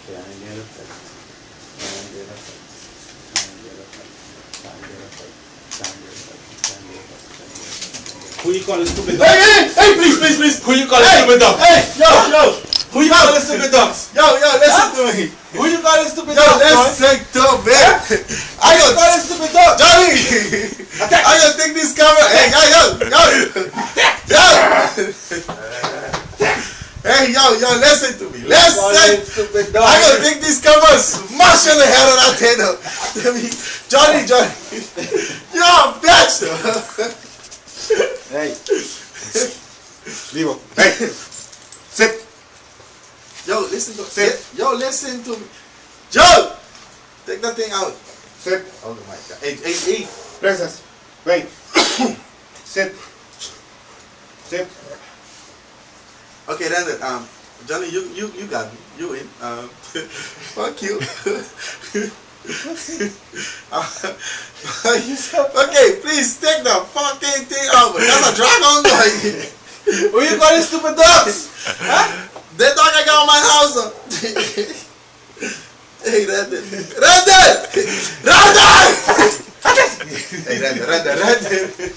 Who you calling stupid Hey, dogs? hey, please. Who you calling stupid dogs? Hey, yo. Who you calling stupid dogs? Yo, listen to me. Who you calling stupid Yo, dogs? let's take the bet. Who you calling stupid dogs? Johnny, I gotta take this camera. Hey, Hey, yo, listen to me. Stupid dogs. I gotta take this camera, smash on the head of that tail. Johnny. Yo, bitch. Hey. Vivo. Hey. Sit. Yo, listen to Sit. Yo, listen to me. Joe, take that thing out. Sit. Oh my God. Hey. Princess. Wait. Sit. Sit. Okay, then Johnny, you got me. You win. Fuck you. Okay, please take the fucking thing out. That's a dragon guy. Who you calling stupid dogs? Huh? That dog I got on my house. Hey, Randy. Hey, Randy.